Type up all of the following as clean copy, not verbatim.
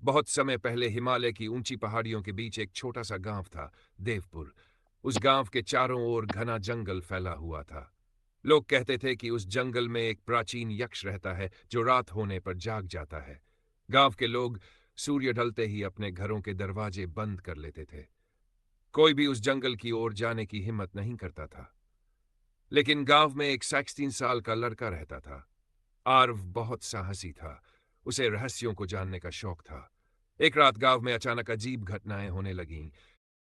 बहुत समय पहले हिमालय की ऊंची पहाड़ियों के बीच एक छोटा सा गांव था, देवपुर। उस गांव के चारों ओर घना जंगल फैला हुआ था। लोग कहते थे कि उस जंगल में एक प्राचीन यक्ष रहता है जो रात होने पर जाग जाता है। गांव के लोग सूर्य ढलते ही अपने घरों के दरवाजे बंद कर लेते थे। कोई भी उस जंगल की ओर जाने की हिम्मत नहीं करता था। लेकिन गांव में एक 16 साल का लड़का रहता था। आर्व बहुत साहसी था। उसे रहस्यों को जानने का शौक था। एक रात गांव में अचानक अजीब घटनाएं होने लगीं।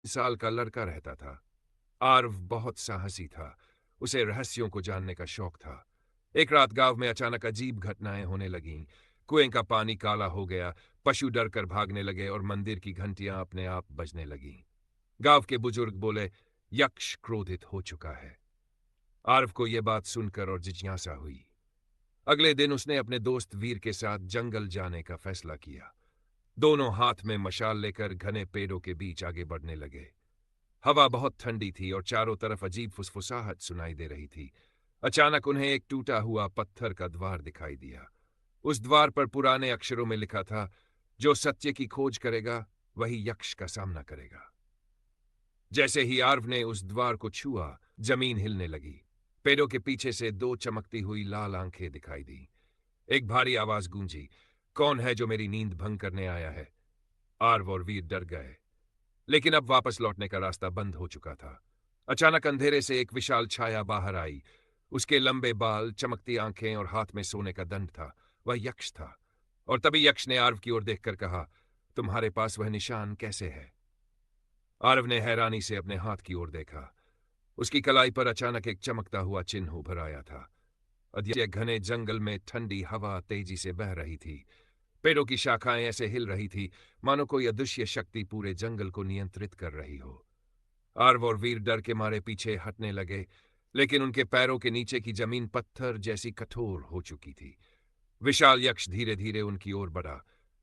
साल का लड़का रहता था। आर्व बहुत साहसी था। उसे रहस्यों को जानने का शौक था। एक रात गांव में अचानक अजीब घटनाएं होने लगीं। कुएं का पानी काला हो गया, पशु डर कर भागने लगे और मंदिर की घंटियां अपने आप बजने लगीं। गांव के बुजुर्ग बोले, यक्ष क्रोधित हो चुका है। आर्व को यह बात सुनकर और जिज्ञासा हुई। अगले दिन उसने अपने दोस्त वीर के साथ जंगल जाने का फैसला किया। दोनों हाथ में मशाल लेकर घने पेड़ों के बीच आगे बढ़ने लगे। हवा बहुत ठंडी थी और चारों तरफ अजीब फुसफुसाहट सुनाई दे रही थी। अचानक उन्हें एक टूटा हुआ पत्थर का द्वार दिखाई दिया। उस द्वार पर पुराने अक्षरों में लिखा था, जो सत्य की खोज करेगा वही यक्ष का सामना करेगा। जैसे ही आर्व ने उस द्वार को छुआ, जमीन हिलने लगी। पेड़ों के पीछे से दो चमकती हुई लाल आंखें दिखाई दी। एक भारी आवाज गूंजी, कौन है जो मेरी नींद भंग करने आया है? आर्व और वीर डर गए, लेकिन अब वापस लौटने का रास्ता बंद हो चुका था। अचानक अंधेरे से एक विशाल छाया बाहर आई। उसके लंबे बाल, चमकती आंखें और हाथ में सोने का दंड था। वह यक्ष था। और तभी यक्ष ने आर्व की ओर देखकर कहा, तुम्हारे पास वह निशान कैसे है? आर्व ने हैरानी से अपने हाथ की ओर देखा। उसकी कलाई पर अचानक एक चमकता हुआ चिन्ह उभर आया था। अधे घने जंगल में ठंडी हवा तेजी से बह रही थी। पेड़ों की शाखाएं ऐसे हिल रही थी मानो कोई अदृश्य शक्ति पूरे जंगल को नियंत्रित कर रही हो। आर्व और वीर डर के मारे पीछे हटने लगे, लेकिन उनके पैरों के नीचे की जमीन पत्थर जैसी कठोर हो चुकी थी। विशाल यक्ष धीरे धीरे उनकी ओर बढ़ा।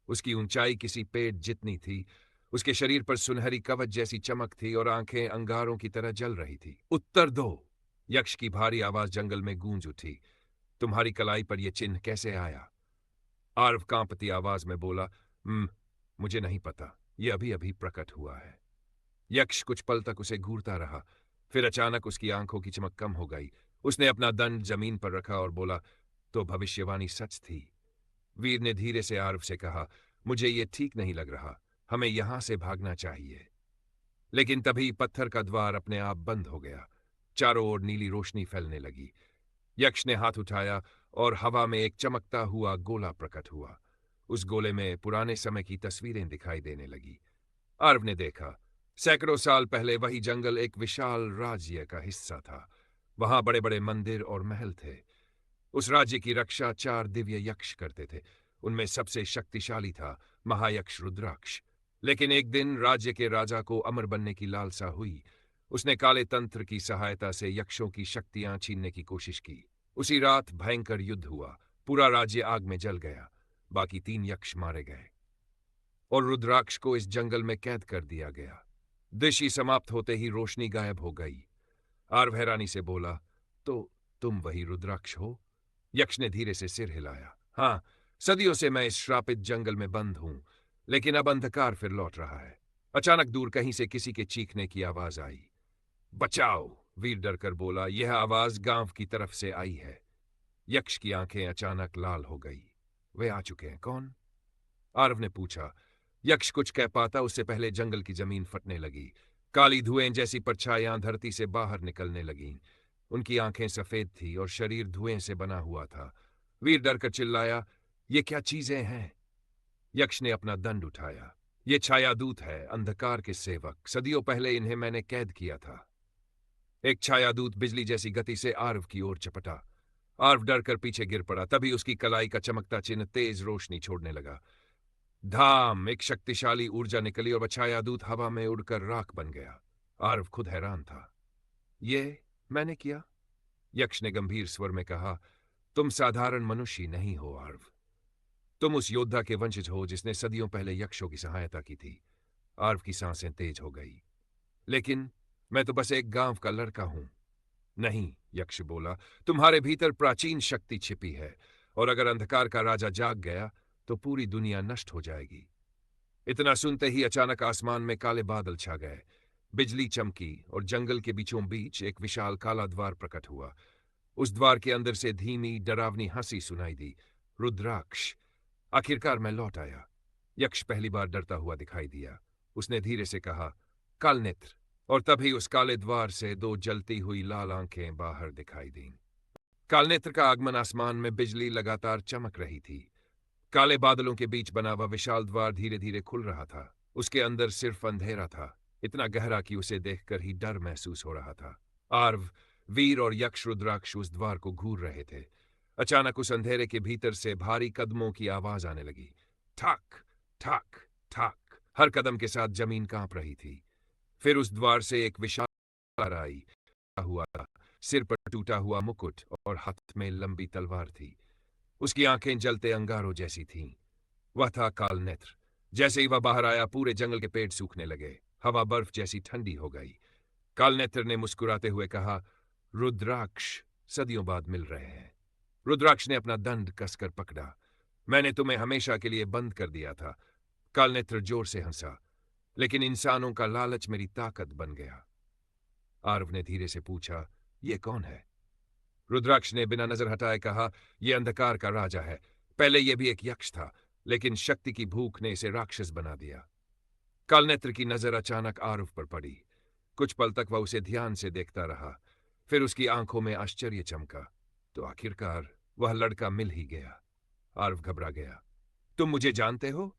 उसकी ऊंचाई किसी पेड़ जितनी थी। उसके शरीर पर सुनहरी कवच जैसी चमक थी और आंखें अंगारों की तरह जल रही थी। उत्तर दो! यक्ष की भारी आवाज जंगल में गूंज उठी। तुम्हारी कलाई पर यह चिन्ह कैसे आया? आर्व कांपती आवाज में बोला, मुझे नहीं पता, यह अभी अभी प्रकट हुआ है। यक्ष कुछ पल तक उसे घूरता रहा। फिर अचानक उसकी आंखों की चमक कम हो गई। उसने अपना दंड जमीन पर रखा और बोला, तो भविष्यवाणी सच थी। वीर ने धीरे से आर्व से कहा, मुझे ये ठीक नहीं लग रहा, हमें यहां से भागना चाहिए। लेकिन तभी पत्थर का द्वार अपने आप बंद हो गया। चारों ओर नीली रोशनी फैलने लगी। यक्ष ने हाथ उठाया और हवा में एक चमकता हुआ गोला प्रकट हुआ। उस गोले में पुराने समय की तस्वीरें दिखाई देने लगी। आर्व ने देखा, सैकड़ों साल पहले वही जंगल एक विशाल राज्य का हिस्सा था। वहां बड़े बड़े मंदिर और महल थे। उस राज्य की रक्षा 4 दिव्य यक्ष करते थे। उनमें सबसे शक्तिशाली था महायक्ष रुद्राक्ष। लेकिन एक दिन राज्य के राजा को अमर बनने की लालसा हुई। उसने काले तंत्र की सहायता से यक्षों की शक्तियां छीनने की कोशिश की। उसी रात भयंकर युद्ध हुआ। पूरा राज्य आग में जल गया। बाकी 3 यक्ष मारे गए और रुद्राक्ष को इस जंगल में कैद कर दिया गया। दृष्टि समाप्त होते ही रोशनी गायब हो गई। आर्व हैरानी से बोला, तो तुम वही रुद्राक्ष हो? यक्ष ने धीरे से सिर हिलाया। हाँ, सदियों से मैं इस श्रापित जंगल में बंद हूं, लेकिन अब अंधकार फिर लौट रहा है। अचानक दूर कहीं से किसी के चीखने की आवाज आई। बचाओ! वीर डरकर बोला। यह आवाज गांव की तरफ से आई है। यक्ष की आंखें अचानक लाल हो गई। वे आ चुके हैं। कौन? आर्व ने पूछा। यक्ष कुछ कह पाता उससे पहले जंगल की जमीन फटने लगी। काली धुएं जैसी परछाइयां धरती से बाहर निकलने लगीं। उनकी आंखें सफेद थी और शरीर धुएं से बना हुआ था। वीर डरकर चिल्लाया, ये क्या चीजें हैं? यक्ष ने अपना दंड उठाया। ये छायादूत है, अंधकार के सेवक। सदियों पहले इन्हें मैंने कैद किया था। एक छायादूत बिजली जैसी गति से आर्व की ओर चपटा। आर्व डरकर पीछे गिर पड़ा। तभी उसकी कलाई का चमकता चिन्ह तेज रोशनी छोड़ने लगा। धाम! एक शक्तिशाली ऊर्जा निकली और वह छायादूत हवा में उड़कर राख बन गया। आर्व खुद हैरान था। ये मैंने किया? यक्ष ने गंभीर स्वर में कहा, तुम साधारण मनुष्य नहीं हो आर्व। तुम उस योद्धा के वंशज हो जिसने सदियों पहले यक्षों की सहायता की थी। आर्व की सांसें तेज हो गई। लेकिन मैं तो बस एक गांव का लड़का हूं। नहीं, यक्ष बोला, तुम्हारे भीतर प्राचीन शक्ति छिपी है, और अगर अंधकार का राजा जाग गया तो पूरी दुनिया नष्ट हो जाएगी। इतना सुनते ही अचानक आसमान में काले बादल छा गए, बिजली चमकी और जंगल के बीचों बीच एक विशाल काला द्वार प्रकट हुआ। उस द्वार के अंदर से धीमी डरावनी हंसी सुनाई दी। रुद्राक्ष, आखिरकार मैं लौट आया। यक्ष पहली बार डरता हुआ दिखाई दिया। उसने धीरे से कहा, कालनेत्र। और तभी उस काले द्वार से दो जलती हुई लाल आंखें बाहर दिखाई दीं। कालनेत्र का आगमन आसमान में बिजली लगातार चमक रही थी। काले बादलों के बीच बना हुआ विशाल द्वार धीरे धीरे खुल रहा था। उसके अंदर सिर्फ अंधेरा था, इतना गहरा कि उसे देखकर ही डर महसूस हो रहा था। आर्व, वीर और यक्ष रुद्राक्ष उस द्वार को घूर रहे थे। अचानक उस अंधेरे के भीतर से भारी कदमों की आवाज आने लगी। ठाक ठाक ठाक, हर कदम के साथ जमीन कांप रही थी। फिर उस द्वार से एक विशाल आई हुआ था। सिर पर टूटा हुआ मुकुट और हाथ में लंबी तलवार थी। उसकी आंखें जलते अंगारों जैसी थीं। वह था कालनेत्र। जैसे ही वह बाहर आया, पूरे जंगल के पेड़ सूखने लगे। हवा बर्फ जैसी ठंडी हो गई। कालनेत्र ने मुस्कुराते हुए कहा, रुद्राक्ष, सदियों बाद मिल रहे हैं। रुद्राक्ष ने अपना दंड कसकर पकड़ा। मैंने तुम्हें हमेशा के लिए बंद कर दिया था। कालनेत्र जोर से हंसा, लेकिन इंसानों का लालच मेरी ताकत बन गया। आर्व ने धीरे से पूछा, यह कौन है? रुद्राक्ष ने बिना नजर हटाए कहा, यह अंधकार का राजा है। पहले यह भी एक यक्ष था, लेकिन शक्ति की भूख ने इसे राक्षस बना दिया। कालनेत्र की नजर अचानक आर्व पर पड़ी। कुछ पल तक वह उसे ध्यान से देखता रहा। फिर उसकी आंखों में आश्चर्य चमका। तो आखिरकार वह लड़का मिल ही गया। आर्व घबरा गया। तुम मुझे जानते हो?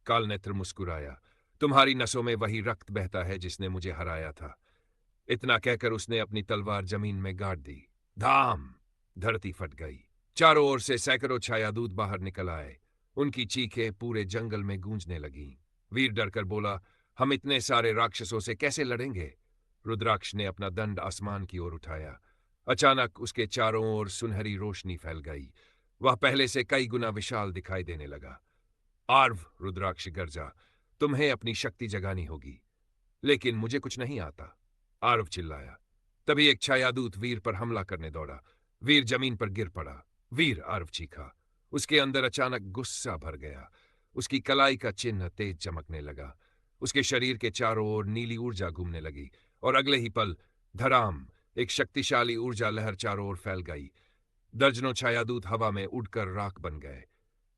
कालनेत्र मुस्कुराया। तुम्हारी नसों में वही रक्त बहता है जिसने मुझे हराया था। इतना कहकर उसने अपनी तलवार जमीन में गाड़ दी। धाम! धरती फट गई। चारों ओर से सैकड़ों छायादूत बाहर निकल आए। उनकी चीखें पूरे जंगल में गूंजने लगीं। वीर डरकर बोला, हम इतने सारे राक्षसों से कैसे लड़ेंगे? रुद्राक्ष ने अपना दंड आसमान की ओर उठाया। अचानक उसके चारों ओर सुनहरी रोशनी फैल गई। वह पहले से कई गुना विशाल दिखाई देने लगा। आर्व, रुद्राक्ष गर्जा, तुम्हें अपनी शक्ति जगानी होगी। लेकिन मुझे कुछ नहीं आता, आर्व चिल्लाया। तभी एक छायादूत वीर पर हमला करने दौड़ा। वीर जमीन पर गिर पड़ा। वीर, आर्व चीखा। उसके अंदर अचानक गुस्सा भर गया। उसकी कलाई का चिन्ह तेज चमकने लगा। उसके शरीर के चारों ओर नीली ऊर्जा घूमने लगी और अगले ही पल धड़ाम, एक शक्तिशाली ऊर्जा लहर चारों ओर फैल गई। दर्जनों छायादूत हवा में उड़कर राख बन गए।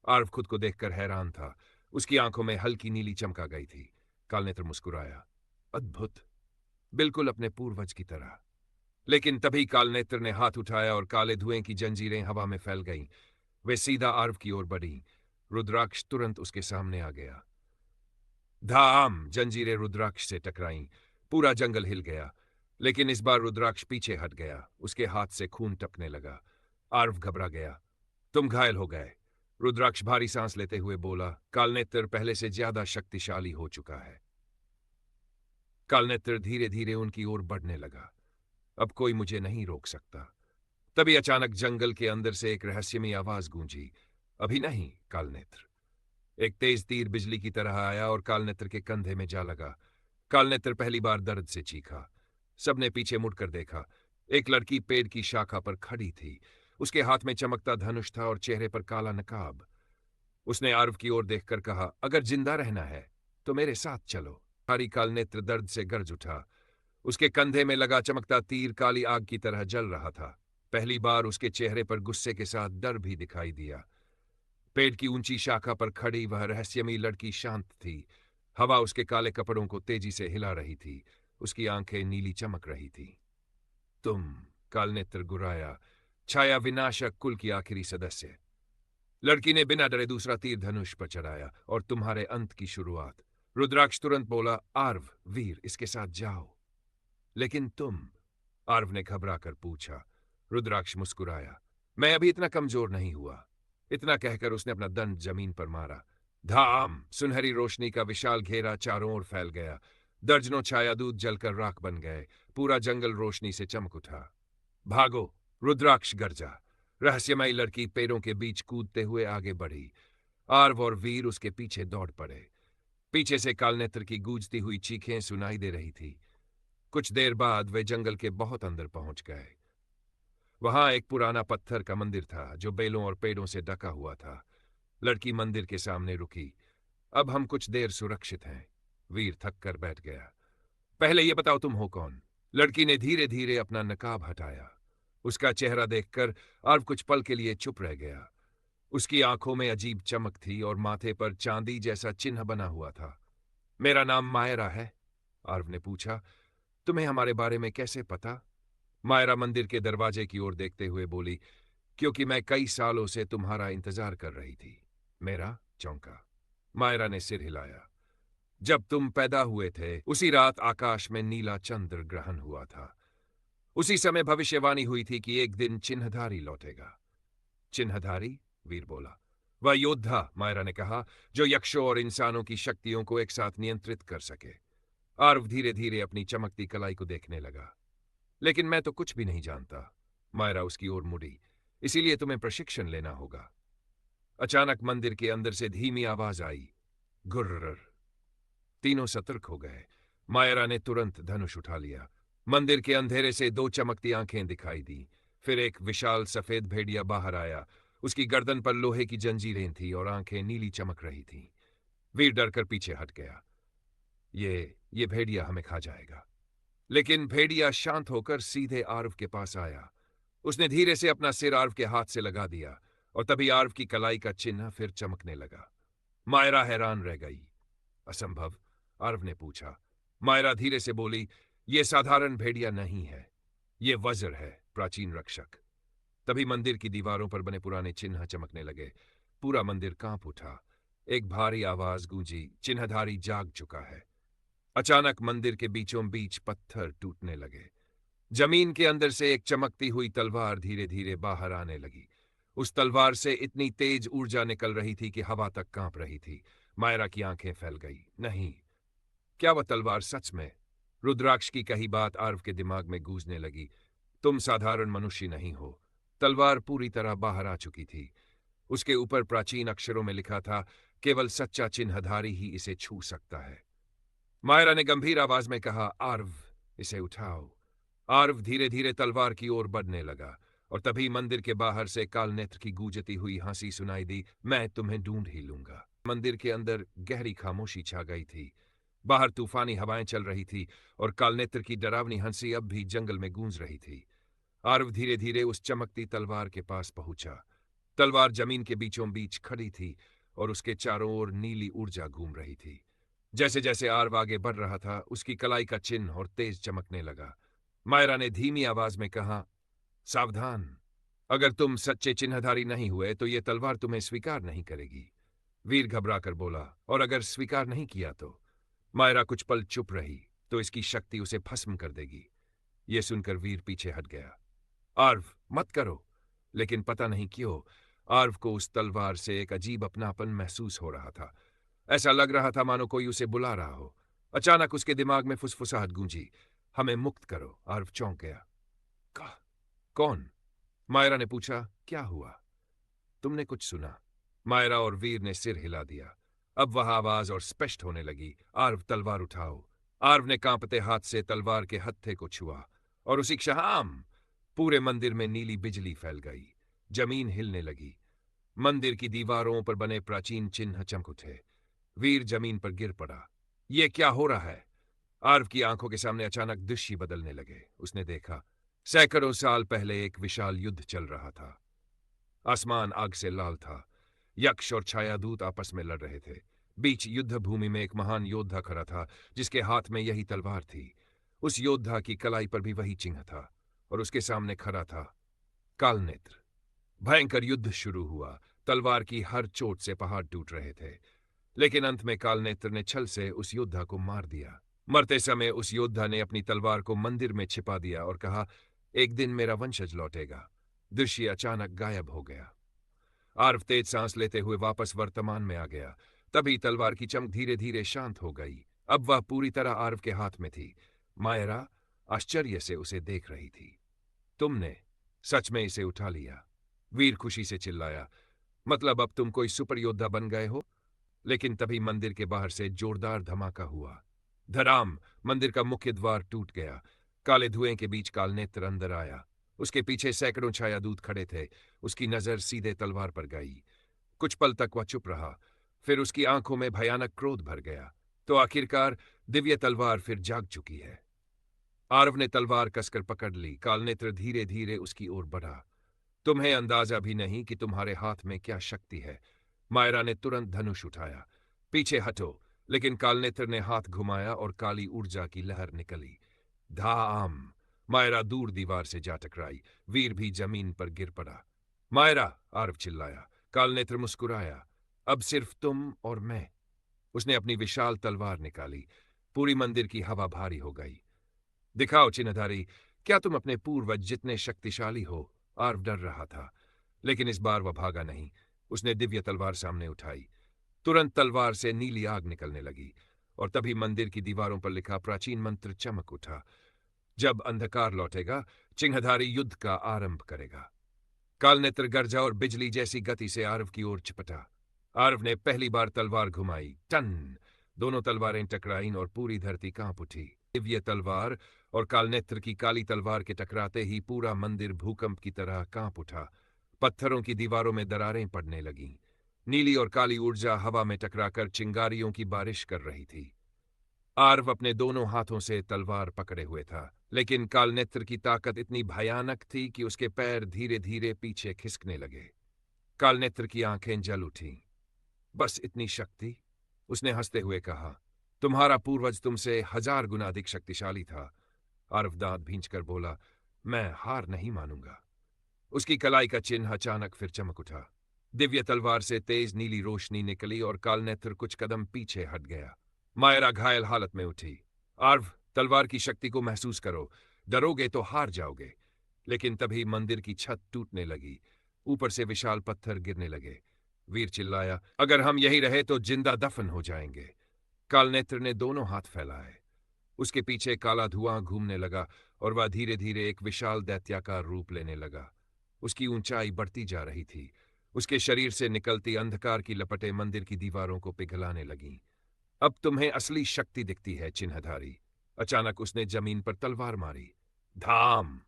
आर्व खुद को देखकर हैरान था। उसकी आंखों में हल्की नीली चमक आ गई थी। कालनेत्र मुस्कुराया। अद्भुत, बिल्कुल अपने पूर्वज की तरह। लेकिन तभी कालनेत्र ने हाथ उठाया और काले धुएं की जंजीरें हवा में फैल गईं। वे सीधा आर्व की ओर बढ़ीं। रुद्राक्ष तुरंत उसके सामने आ गया। धाम! जंजीरें रुद्राक्ष से टकराईं। पूरा जंगल हिल गया। लेकिन इस बार रुद्राक्ष पीछे हट गया। उसके हाथ से खून टपकने लगा। आर्व घबरा गया। तुम घायल हो गए। रुद्राक्ष भारी सांस लेते हुए बोला, कालनेत्र पहले से ज्यादा शक्तिशाली हो चुका है। कालनेत्र धीरे धीरे उनकी ओर बढ़ने लगा। अब कोई मुझे नहीं रोक सकता। तभी अचानक जंगल के अंदर से एक रहस्यमयी आवाज गूंजी, अभी नहीं कालनेत्र। एक तेज तीर बिजली की तरह आया और कालनेत्र के कंधे में जा लगा। कालनेत्र पहली बार दर्द से चीखा। सबने पीछे मुड़कर देखा। एक लड़की पेड़ की शाखा पर खड़ी थी। उसके हाथ में चमकता धनुष था और चेहरे पर काला नकाब। उसने आर्व की ओर देखकर कहा, अगर जिंदा रहना है तो मेरे साथ चलो। भारी कालनेत्र दर्द से गरज उठा। उसके कंधे में लगा चमकता तीर काली आग की तरह जल रहा था। पहली बार उसके चेहरे पर गुस्से के साथ डर भी दिखाई दिया। पेड़ की ऊंची शाखा पर खड़ी वह रहस्यमयी लड़की शांत थी। हवा उसके काले कपड़ों को तेजी से हिला रही थी। उसकी आंखें नीली चमक रही थी। तुम, कालनेत्र गुर्राया, छाया विनाशक कुल की आखिरी सदस्य। लड़की ने बिना डरे दूसरा तीर धनुष पर चढ़ाया, और तुम्हारे अंत की शुरुआत। रुद्राक्ष तुरंत बोला, आर्व, वीर, इसके साथ जाओ। लेकिन तुम, आर्व ने घबरा कर पूछा। रुद्राक्ष मुस्कुराया, मैं अभी इतना कमजोर नहीं हुआ। इतना कहकर उसने अपना दंड जमीन पर मारा। धाम! सुनहरी रोशनी का विशाल घेरा चारों ओर फैल गया। दर्जनों छायादूत जलकर राख बन गए। पूरा जंगल रोशनी से चमक उठा। भागो! रुद्राक्ष गरजा। रहस्यमयी लड़की पेड़ों के बीच कूदते हुए आगे बढ़ी। आर्व और वीर उसके पीछे दौड़ पड़े। पीछे से कालनेत्र की गूंजती हुई चीखें सुनाई दे रही थी। कुछ देर बाद वे जंगल के बहुत अंदर पहुंच गए। वहां एक पुराना पत्थर का मंदिर था जो बेलों और पेड़ों से ढका हुआ था। लड़की मंदिर के सामने रुकी। अब हम कुछ देर सुरक्षित हैं। वीर थक कर बैठ गया। पहले ये बताओ तुम हो कौन? लड़की ने धीरे धीरे अपना नकाब हटाया। उसका चेहरा देखकर आर्व कुछ पल के लिए चुप रह गया। उसकी आंखों में अजीब चमक थी और माथे पर चांदी जैसा चिन्ह बना हुआ था। मेरा नाम मायरा है, आर्व ने पूछा। तुम्हें हमारे बारे में कैसे पता? मायरा मंदिर के दरवाजे की ओर देखते हुए बोली, क्योंकि मैं कई सालों से तुम्हारा इंतजार कर रही थी। मेरा चौंका। मायरा ने सिर हिलाया। जब तुम पैदा हुए थे उसी रात आकाश में नीला चंद्र ग्रहण हुआ था। उसी समय भविष्यवाणी हुई थी कि एक दिन चिन्हधारी लौटेगा। चिन्हधारी? वीर बोला। वह योद्धा, मायरा ने कहा, जो यक्षों और इंसानों की शक्तियों को एक साथ नियंत्रित कर सके। आर्व धीरे धीरे अपनी चमकती कलाई को देखने लगा। लेकिन मैं तो कुछ भी नहीं जानता। मायरा उसकी ओर मुड़ी। इसीलिए तुम्हें प्रशिक्षण लेना होगा। अचानक मंदिर के अंदर से धीमी आवाज आई, गुर्र। तीनों सतर्क हो गए। मायरा ने तुरंत धनुष उठा लिया। मंदिर के अंधेरे से दो चमकती आंखें दिखाई दी। फिर एक विशाल सफेद भेड़िया बाहर आया। उसकी गर्दन पर लोहे की जंजीरें थी और आंखें नीली चमक रही थीं। वीर डरकर पीछे हट गया। ये भेड़िया हमें खा जाएगा। लेकिन भेड़िया शांत होकर सीधे आर्व के पास आया। उसने धीरे से अपना सिर आर्व के हाथ से लगा दिया और तभी आर्व की कलाई का चिन्ह फिर चमकने लगा। मायरा हैरान रह गई। असंभव? आर्व ने पूछा। मायरा धीरे से बोली, यह साधारण भेड़िया नहीं है। ये वज्र है, प्राचीन रक्षक। तभी मंदिर की दीवारों पर बने पुराने चिन्ह चमकने लगे। पूरा मंदिर कांप उठा। एक भारी आवाज गूंजी, चिन्हधारी जाग चुका है। अचानक मंदिर के बीचों बीच पत्थर टूटने लगे। जमीन के अंदर से एक चमकती हुई तलवार धीरे धीरे बाहर आने लगी। उस तलवार से इतनी तेज ऊर्जा निकल रही थी कि हवा तक कांप रही थी। मायरा की आंखें फैल गई। नहीं, क्या वह तलवार सच में? रुद्राक्ष की कही बात आर्व के दिमाग में गूंजने लगी। तुम साधारण मनुष्य नहीं हो। तलवार पूरी तरह बाहर आ चुकी थी। उसके ऊपर प्राचीन अक्षरों में लिखा था, केवल सच्चा चिन्हधारी ही इसे छू सकता है। मायरा ने गंभीर आवाज में कहा, आर्व, इसे उठाओ। आर्व धीरे धीरे तलवार की ओर बढ़ने लगा और तभी मंदिर के बाहर से कालनेत्र की गूंजती हुई हंसी सुनाई दी, मैं तुम्हें ढूंढ ही लूंगा। मंदिर के अंदर गहरी खामोशी छा गई थी। बाहर तूफानी हवाएं चल रही थी और कालनेत्र की डरावनी हंसी अब भी जंगल में गूंज रही थी। आर्व धीरे धीरे उस चमकती तलवार के पास पहुंचा। तलवार जमीन के बीचों बीच खड़ी थी और उसके चारों ओर नीली ऊर्जा घूम रही थी। जैसे जैसे आर्व आगे बढ़ रहा था, उसकी कलाई का चिन्ह और तेज चमकने लगा। मायरा ने धीमी आवाज में कहा, सावधान। अगर तुम सच्चे चिन्हधारी नहीं हुए तो यह तलवार तुम्हें स्वीकार नहीं करेगी। वीर घबराकर बोला, और अगर स्वीकार नहीं किया तो? मायरा कुछ पल चुप रही, तो इसकी शक्ति उसे भस्म कर देगी। यह सुनकर वीर पीछे हट गया। आर्व, मत करो। लेकिन पता नहीं क्यों आर्व को उस तलवार से एक अजीब अपनापन महसूस हो रहा था। ऐसा लग रहा था मानो कोई उसे बुला रहा हो। अचानक उसके दिमाग में फुसफुसाहट गूंजी, हमें मुक्त करो। आर्व चौंक गया। कौन? मायरा ने पूछा। क्या हुआ? तुमने कुछ सुना? मायरा और वीर ने सिर हिला दिया। अब वह आवाज और स्पष्ट होने लगी, आर्व, तलवार उठाओ। आर्व ने कांपते हाथ से तलवार के हत्थे को छुआ और उसी क्षण पूरे मंदिर में नीली बिजली फैल गई। जमीन हिलने लगी। मंदिर की दीवारों पर बने प्राचीन चिन्ह चमक उठे। वीर जमीन पर गिर पड़ा। यह क्या हो रहा है? आर्व की आंखों के सामने अचानक दृश्य बदलने लगे। उसने देखा, सैकड़ों साल पहले एक विशाल युद्ध चल रहा था। आसमान आग से लाल था। यक्ष और छायादूत आपस में लड़ रहे थे। बीच युद्ध भूमि में एक महान योद्धा खड़ा था, जिसके हाथ में यही तलवार थी। उस योद्धा की कलाई पर भी वही चिन्ह था और उसके सामने खड़ा था कालनेत्र। भयंकर युद्ध शुरू हुआ। तलवार की हर चोट से पहाड़ टूट रहे थे, लेकिन अंत में कालनेत्र ने छल से उस योद्धा को मार दिया। मरते समय उस योद्धा ने अपनी तलवार को मंदिर में छिपा दिया और कहा, एक दिन मेरा वंशज लौटेगा। दृश्य अचानक गायब हो गया। आर्व तेज सांस लेते हुए वापस वर्तमान में आ गया। तभी तलवार की चमक धीरे धीरे शांत हो गई। अब वह पूरी तरह आर्व के हाथ में थी। मायरा आश्चर्य से उसे देख रही थी। तुमने सच में इसे उठा लिया? वीर खुशी से चिल्लाया, मतलब अब तुम कोई सुपर योद्धा बन गए हो? लेकिन तभी मंदिर के बाहर से जोरदार धमाका हुआ। धड़ाम! मंदिर का मुख्य द्वार टूट गया। काले धुएं के बीच कालनेत्र अंदर आया। उसके पीछे सैकड़ों छायादूत खड़े थे। उसकी नजर सीधे तलवार पर गई। कुछ पल तक वह चुप रहा, फिर उसकी आंखों में भयानक क्रोध भर गया। तो आखिरकार दिव्य तलवार फिर जाग चुकी है। आरव ने तलवार कसकर पकड़ ली। कालनेत्र धीरे धीरे उसकी ओर बढ़ा। तुम्हें अंदाजा भी नहीं कि तुम्हारे हाथ में क्या शक्ति है। मायरा ने तुरंत धनुष उठाया। पीछे हटो। लेकिन कालनेत्र ने हाथ घुमाया और काली ऊर्जा की लहर निकली। धाम! मायरा दूर दीवार से जा टकराई। वीर भी जमीन पर गिर पड़ा। मायरा! आरव चिल्लाया। कालनेत्र मुस्कुराया। अब सिर्फ तुम और मैं। उसने अपनी विशाल तलवार निकाली। पूरी मंदिर की हवा भारी हो गई। दिखाओ चिन्हधारी, क्या तुम अपने पूर्वज जितने शक्तिशाली हो? आर्व डर रहा था, लेकिन इस बार वह भागा नहीं। उसने दिव्य तलवार सामने उठाई। तुरंत तलवार से नीली आग निकलने लगी और तभी मंदिर की दीवारों पर लिखा प्राचीन मंत्र चमक उठा। जब अंधकार लौटेगा, चिन्हधारी युद्ध का आरंभ करेगा। कालनेत्र गर्जा और बिजली जैसी गति से आरव की ओर चिपटा। आरव ने पहली बार तलवार घुमाई। टन! दोनों तलवारें टकराईं और पूरी धरती कांप उठी। दिव्य तलवार और कालनेत्र की काली तलवार के टकराते ही पूरा मंदिर भूकंप की तरह कांप उठा। पत्थरों की दीवारों में दरारें पड़ने लगीं। नीली और काली ऊर्जा हवा में टकराकर चिंगारियों की बारिश कर रही थी। आर्व अपने दोनों हाथों से तलवार पकड़े हुए था, लेकिन कालनेत्र की ताकत इतनी भयानक थी कि उसके पैर धीरे धीरे पीछे खिसकने लगे। कालनेत्र की आंखें जल उठीं। बस इतनी शक्ति? उसने हंसते हुए कहा। तुम्हारा पूर्वज तुमसे 1000 गुना अधिक शक्तिशाली था। आर्व दांत भींचकर बोला, मैं हार नहीं मानूंगा। उसकी कलाई का चिन्ह अचानक फिर चमक उठा। दिव्य तलवार से तेज नीली रोशनी निकली और कालनेत्र कुछ कदम पीछे हट गया। मायरा घायल हालत में उठी। आर्व, तलवार की शक्ति को महसूस करो। डरोगे तो हार जाओगे। लेकिन तभी मंदिर की छत टूटने लगी। ऊपर से विशाल पत्थर गिरने लगे। वीर चिल्लाया, अगर हम यही रहे तो जिंदा दफन हो जाएंगे। कालनेत्र ने दोनों हाथ फैलाए। उसके पीछे काला धुआं घूमने लगा और वह धीरे धीरे एक विशाल दैत्याकार रूप लेने लगा। उसकी ऊंचाई बढ़ती जा रही थी। उसके शरीर से निकलती अंधकार की लपटें मंदिर की दीवारों को पिघलाने लगीं। अब तुम्हें असली शक्ति दिखती है चिन्हधारी। अचानक उसने जमीन पर तलवार मारी। धाम!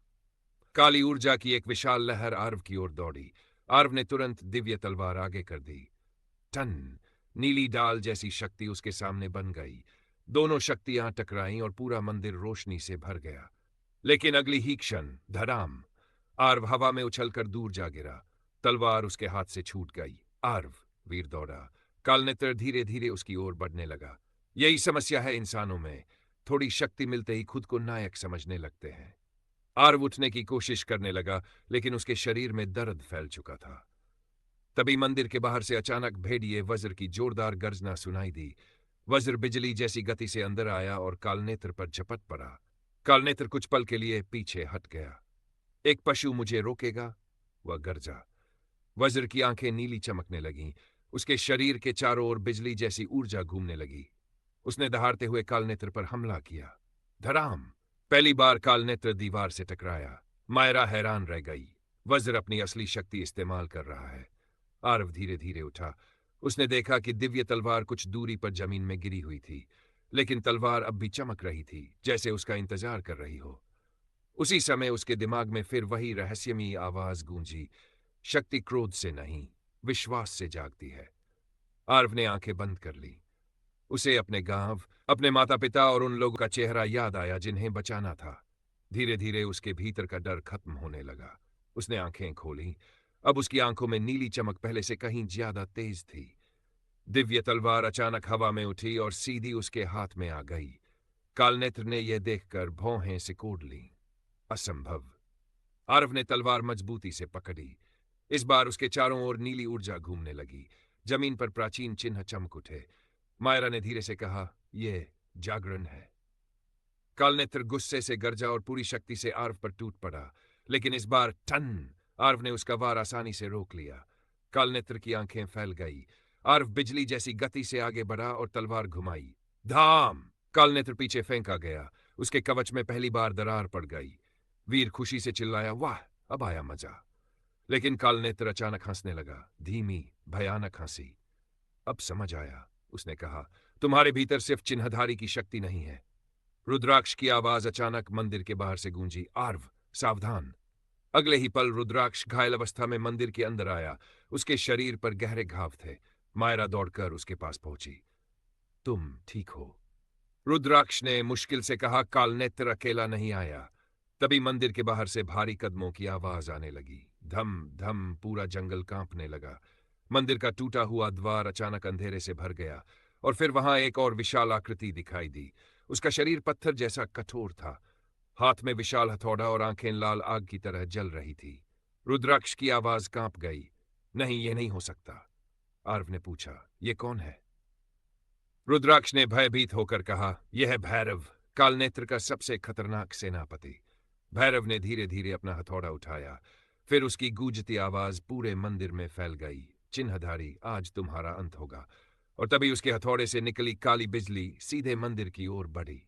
काली ऊर्जा की एक विशाल लहर आर्व की ओर दौड़ी। आर्व ने तुरंत दिव्य तलवार आगे कर दी। टन! नीली डाल जैसी शक्ति उसके सामने बन गई। दोनों शक्तियां टकराईं और पूरा मंदिर रोशनी से भर गया। लेकिन अगली ही क्षण धड़ाम! आर्व हवा में उछलकर दूर जा गिरा। तलवार उसके हाथ से छूट गई। आर्व! वीर दौड़ा। कालनेत्र धीरे धीरे उसकी ओर बढ़ने लगा। यही समस्या है इंसानों में। थोड़ी शक्ति मिलते ही खुद को नायक समझने लगते हैं। आर्व उठने की कोशिश करने लगा, लेकिन उसके शरीर में दर्द फैल चुका था। तभी मंदिर के बाहर से अचानक भेड़िए वज्र की जोरदार गर्जना सुनाई दी। वज्र बिजली जैसी गति से अंदर आया और कालनेत्र पर झपट पड़ा। कालनेत्र कुछ पल के लिए पीछे हट गया। एक पशु मुझे रोकेगा? वह गरजा। वज्र की आंखें नीली चमकने लगीं। उसके शरीर के चारों ओर बिजली जैसी ऊर्जा घूमने लगी। उसने दहाड़ते हुए कालनेत्र पर हमला किया। धड़ाम! पहली बार कालनेत्र दीवार से टकराया। मायरा हैरान रह गई। वज्र अपनी असली शक्ति इस्तेमाल कर रहा है। आरव धीरे धीरे उठा। उसने देखा कि दिव्य तलवार कुछ दूरी पर जमीन में गिरी हुई थी, लेकिन तलवार अब भी चमक रही थी, जैसे उसका इंतजार कर रही हो। उसी समय उसके दिमाग में फिर वही रहस्यमयी आवाज गूंजी, शक्ति क्रोध से नहीं, विश्वास से जागती है। आर्व ने आंखें बंद कर ली। उसे अपने गांव, अपने माता पिता और उन लोगों का चेहरा याद आया जिन्हें बचाना था। धीरे धीरे उसके भीतर का डर खत्म होने लगा। उसने आंखें खोली। अब उसकी आंखों में नीली चमक पहले से कहीं ज्यादा तेज थी। दिव्य तलवार अचानक हवा में उठी और सीधी उसके हाथ में आ गई। कालनेत्र ने यह देखकर भौहें सिकोड़ लीं। असंभव! आरव ने तलवार मजबूती से पकड़ी। इस बार उसके चारों ओर नीली ऊर्जा घूमने लगी। जमीन पर प्राचीन चिन्ह चमक उठे। मायरा ने धीरे से कहा, यह जागरण है। कालनेत्र गुस्से से गरजा और पूरी शक्ति से आर्व पर टूट पड़ा, लेकिन इस बार टन! आर्व ने उसका वार आसानी से रोक लिया। कालनेत्र की आंखें फैल गई। आर्व बिजली जैसी गति से आगे बढ़ा और तलवार घुमाई। धाम! कालनेत्र पीछे फेंका गया। उसके कवच में पहली बार दरार पड़ गई। वीर खुशी से चिल्लाया, वाह, अब आया मजा। लेकिन कालनेत्र अचानक हंसने लगा, धीमी, भयानक हंसी। अब समझ आया, उसने कहा, तुम्हारे भीतर सिर्फ चिन्हधारी की शक्ति नहीं है। रुद्राक्ष की आवाज अचानक मंदिर के बाहर से गूंजी, आर्व, सावधान! अगले ही पल रुद्राक्ष घायल अवस्था में मंदिर के अंदर आया। उसके शरीर पर गहरे घाव थे। मायरा दौड़कर उसके पास पहुंची। तुम ठीक हो? रुद्राक्ष ने मुश्किल से कहा। कालनेत्र अकेला नहीं आया। तभी मंदिर के बाहर से भारी कदमों की आवाज आने लगी। धम धम पूरा जंगल कांपने लगा। मंदिर का टूटा हुआ द्वार अचानक अंधेरे से भर गया और फिर वहां एक और विशाल आकृति दिखाई दी। उसका शरीर पत्थर जैसा कठोर था। हाथ में विशाल हथौड़ा और आंखें लाल आग की तरह जल रही थी। रुद्राक्ष की आवाज कांप गई। नहीं, ये नहीं हो सकता। आर्व ने पूछा, ये कौन है? रुद्राक्ष ने भयभीत होकर कहा, यह है भैरव, कालनेत्र का सबसे खतरनाक सेनापति। भैरव ने धीरे धीरे अपना हथौड़ा उठाया। फिर उसकी गूंजती आवाज पूरे मंदिर में फैल गई, चिन्हधारी, आज तुम्हारा अंत होगा। और तभी उसके हथौड़े से निकली काली बिजली सीधे मंदिर की ओर बढ़ी।